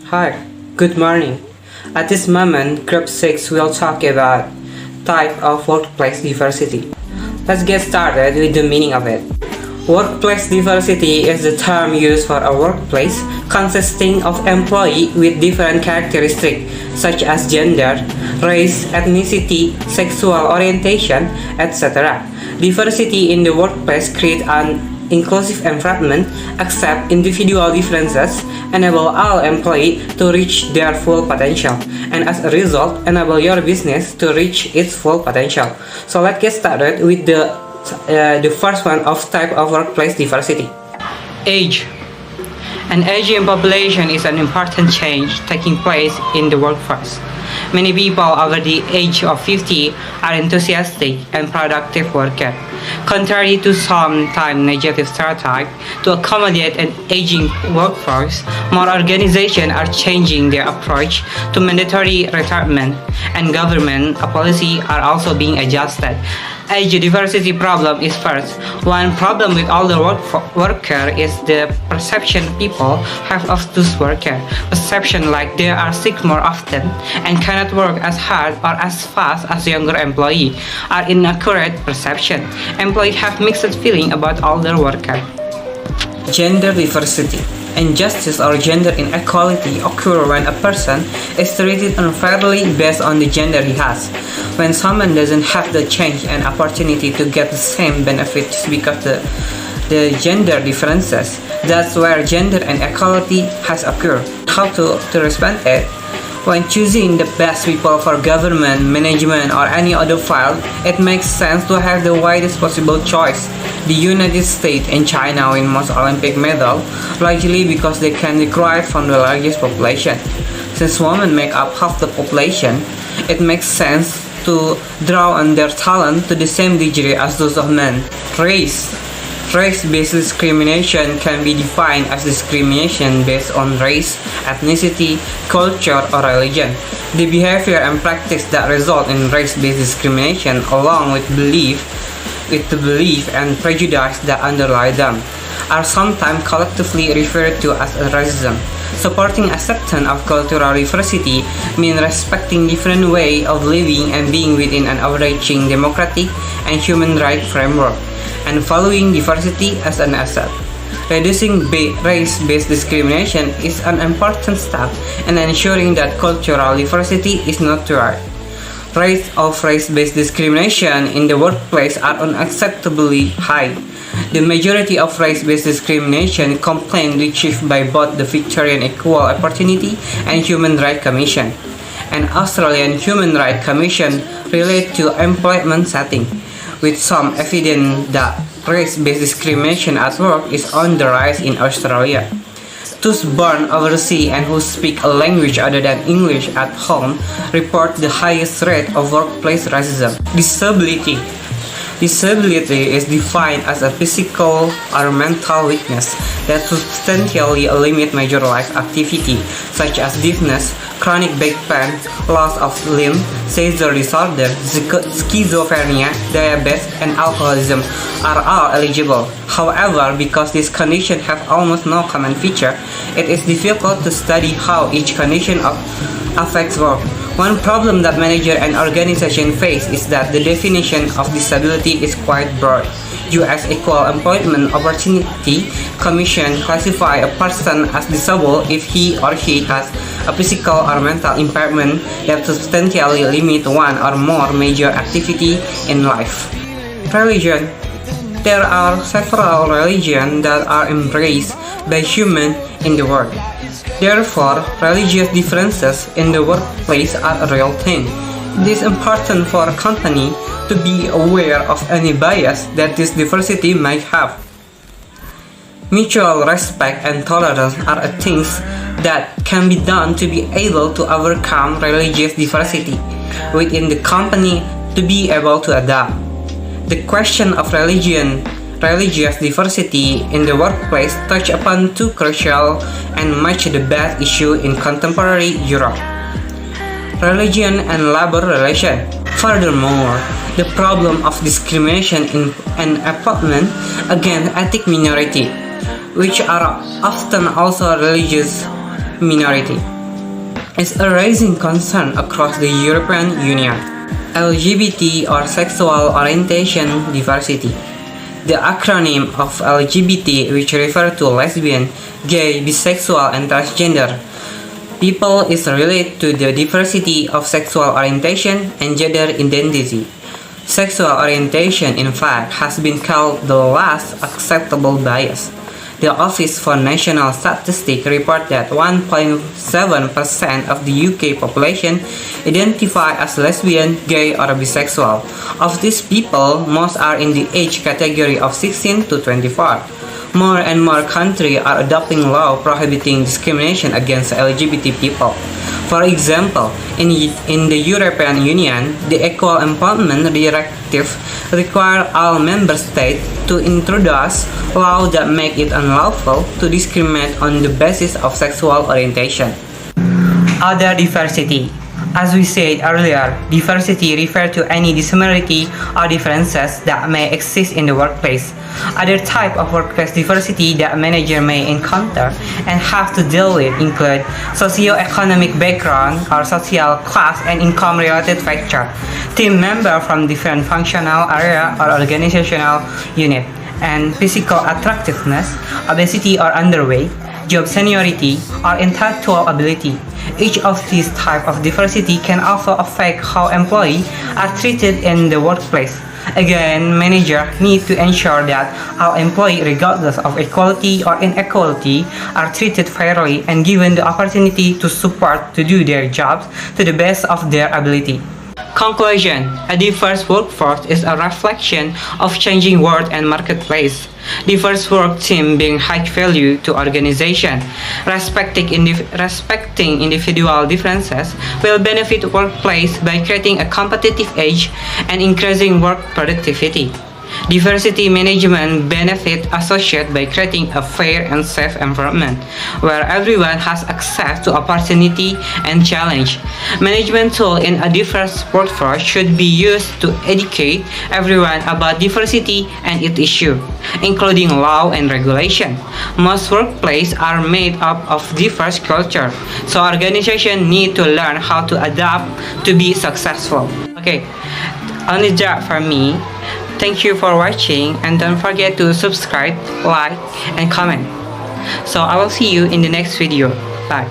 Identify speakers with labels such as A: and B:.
A: Hi, good morning. At this moment, Group 6 will talk about type of workplace diversity. Let's get started with the meaning of it. Workplace diversity is the term used for a workplace consisting of employees with different characteristics such as gender, race, ethnicity, sexual orientation, etc. Diversity in the workplace creates an inclusive environment, accept individual differences, enable all employees to reach their full potential, and as a result, enable your business to reach its full potential. So let's get started with the first one of type of workplace diversity. Age. An aging population is an important change taking place in the workforce. Many people over the age of 50 are enthusiastic and productive workers. Contrary to sometimes negative stereotypes, to accommodate an aging workforce, more organizations are changing their approach to mandatory retirement, and government policies are also being adjusted. Age diversity problem is first. One problem with older workers is the perception people have of those workers. Perception like they are sick more often and cannot work as hard or as fast as younger employees are inaccurate perception. Employees have mixed feeling about older workers. Gender diversity. Injustice or gender inequality occur when a person is treated unfairly based on the gender he has. When someone doesn't have the chance and opportunity to get the same benefits because the gender differences, that's where gender inequality has occurred. How to respond it? When choosing the best people for government, management, or any other field, it makes sense to have the widest possible choice. The United States and China win most Olympic medals, largely because they can recruit from the largest population. Since women make up half the population, it makes sense to draw on their talent to the same degree as those of men. Race. Race-based discrimination can be defined as discrimination based on race, ethnicity, culture, or religion. The behavior and practice that result in race-based discrimination, along with the belief and prejudice that underlie them, are sometimes collectively referred to as racism. Supporting acceptance of cultural diversity means respecting different ways of living and being within an overarching democratic and human rights framework, and valuing diversity as an asset. Reducing race-based discrimination is an important step in ensuring that cultural diversity is not tolerated. Rates of race-based discrimination in the workplace are unacceptably high. The majority of race-based discrimination complaints received by both the Victorian Equal Opportunity and Human Rights Commission and Australian Human Rights Commission relate to employment setting, with some evidence that race-based discrimination at work is on the rise in Australia. Those born overseas and who speak a language other than English at home report the highest rate of workplace racism. Disability. Disability is defined as a physical or mental weakness that substantially limits major life activity, such as deafness, chronic back pain, loss of limb, seizure disorder, schizophrenia, diabetes, and alcoholism are all eligible. However, because these conditions have almost no common feature, it is difficult to study how each condition affects work. One problem that managers and organizations face is that the definition of disability is quite broad. U.S. Equal Employment Opportunity Commission classify a person as disabled if he or she has a physical or mental impairment that substantially limit one or more major activity in life. Religion. There are several religions that are embraced by humans in the world. Therefore, religious differences in the workplace are a real thing. It is important for a company to be aware of any bias that this diversity might have. Mutual respect and tolerance are things that can be done to be able to overcome religious diversity within the company to be able to adapt. The question of religious diversity in the workplace touch upon two crucial and much debated issues in contemporary Europe: religion and labor relation. Furthermore, the problem of discrimination in employment against ethnic minority, which are often also religious minority. is a rising concern across the European Union. LGBT or sexual orientation diversity. The acronym of LGBT, which refer to lesbian, gay, bisexual, and transgender people, is related to the diversity of sexual orientation and gender identity. Sexual orientation, in fact, has been called the last acceptable bias. The Office for National Statistics report that 1.7% of the UK population identify as lesbian, gay, or bisexual. Of these people, most are in the age category of 16 to 24. More and more countries are adopting laws prohibiting discrimination against LGBT people. For example, in the European Union, the Equal Employment Directive requires all member states to introduce laws that make it unlawful to discriminate on the basis of sexual orientation. Other diversity. As we said earlier, diversity refers to any dissimilarity or differences that may exist in the workplace. Other types of workplace diversity that manager may encounter and have to deal with include socio-economic background or social class and income-related factors, team members from different functional area or organizational unit, and physical attractiveness, obesity or underweight, job seniority, or intellectual ability. Each of these types of diversity can also affect how employees are treated in the workplace. Again, managers need to ensure that all employees, regardless of equality or inequality, are treated fairly and given the opportunity to support to do their jobs to the best of their ability. Conclusion: a diverse workforce is a reflection of changing world and marketplace. Diverse work team bring high value to organization. Respecting individual differences will benefit workplace by creating a competitive edge and increasing work productivity. Diversity management benefits associates by creating a fair and safe environment where everyone has access to opportunity and challenge. Management tools in a diverse workforce should be used to educate everyone about diversity and its issue, including law and regulation. Most workplaces are made up of diverse culture, so organizations need to learn how to adapt to be successful. Okay, only that for me. Thank you for watching, and don't forget to subscribe, like, and comment. So I will see you in the next video. Bye.